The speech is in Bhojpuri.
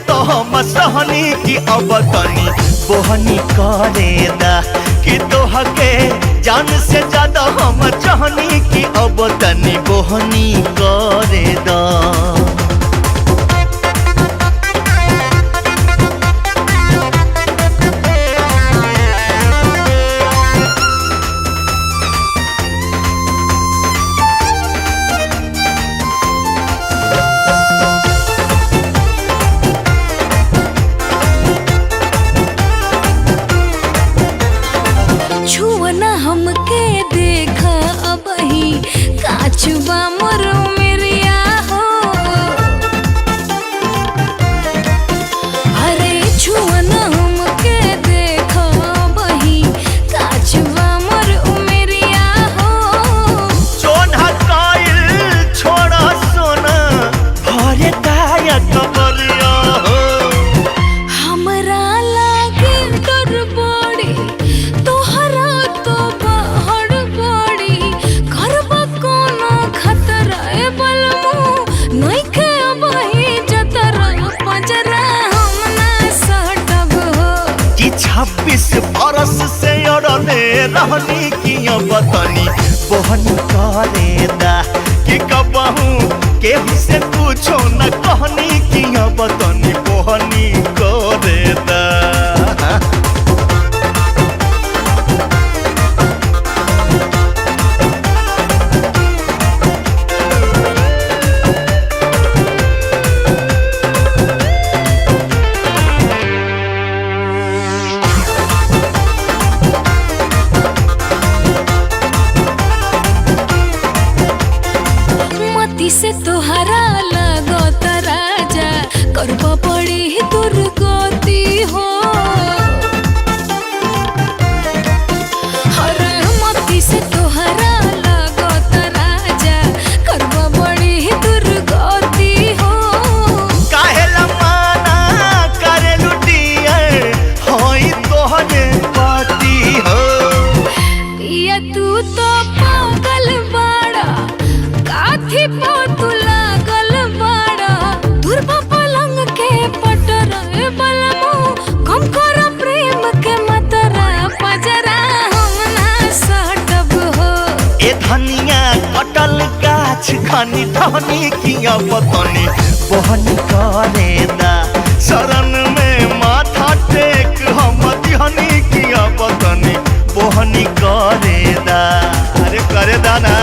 तो हम सहनी की अब तनी बोहनी करे दा कि तोह के जान से ज्यादा हम चाहनी की अब तनी बोहनी करे दा। छुअना हमके देखा अबही काचुबा मोर मेरिया हो। अरे छुअना हमके देखा अबही काचुबा मोर मेरिया हो। सोना कायल छोड़ा सोना भरे दाया कबरिया हो। हमरा लागे डर बड़ी तोहरा तो बाहर बड़ी करबा कोनो खतरा ए बलमू नइखे अबही जतरा पजरा हम ना सटब हो। कि 26 बरस से अड़ले रहनी की अब तनी बोहनी करे दा कि कबहू केहू से पूछो न कहनी की अब तनी बोहनी करे दा। मती से तोहरा लगत राजा करबा पड़ी दुर्गति हो। अरे मती से तोहरा लगत राजा करबा पड़ी दुर्गति हो। काहेला माना करे लुटिए होई तोहरे पति हो। पिया तू तो पागल बाड़ा काथी पो तू लागल बाड़ा दुर्बा पलंग के पटर ए बलमू कम कर प्रेम के मतरा पजरा हम ना सटब हो। ए धनिया कटल गाछ खनी ठहनी की अब तनी बोहनी करे दा। शरण में माथा टेक हम दिहनी की अब तनी बोहनी करे दा। अरे करे दा ना।